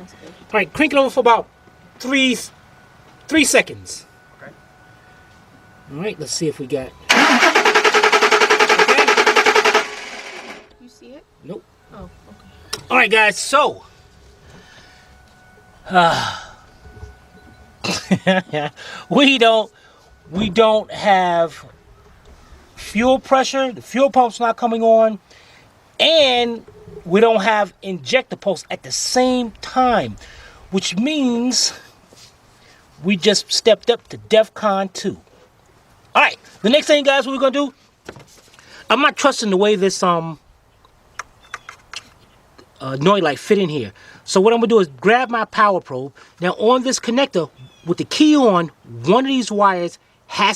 That's good. All right, crank it over for about three seconds. Okay. All right, let's see if we got. You see it? Nope. Oh, okay. All right, guys. So, we don't have fuel pressure. The fuel pump's not coming on, and we don't have injector pulse at the same time, which means we just stepped up to DEFCON 2. All right, the next thing, guys, what we're gonna do? I'm not trusting the way this noise light fit in here. So what I'm gonna do is grab my power probe. Now on this connector with the key on, one of these wires has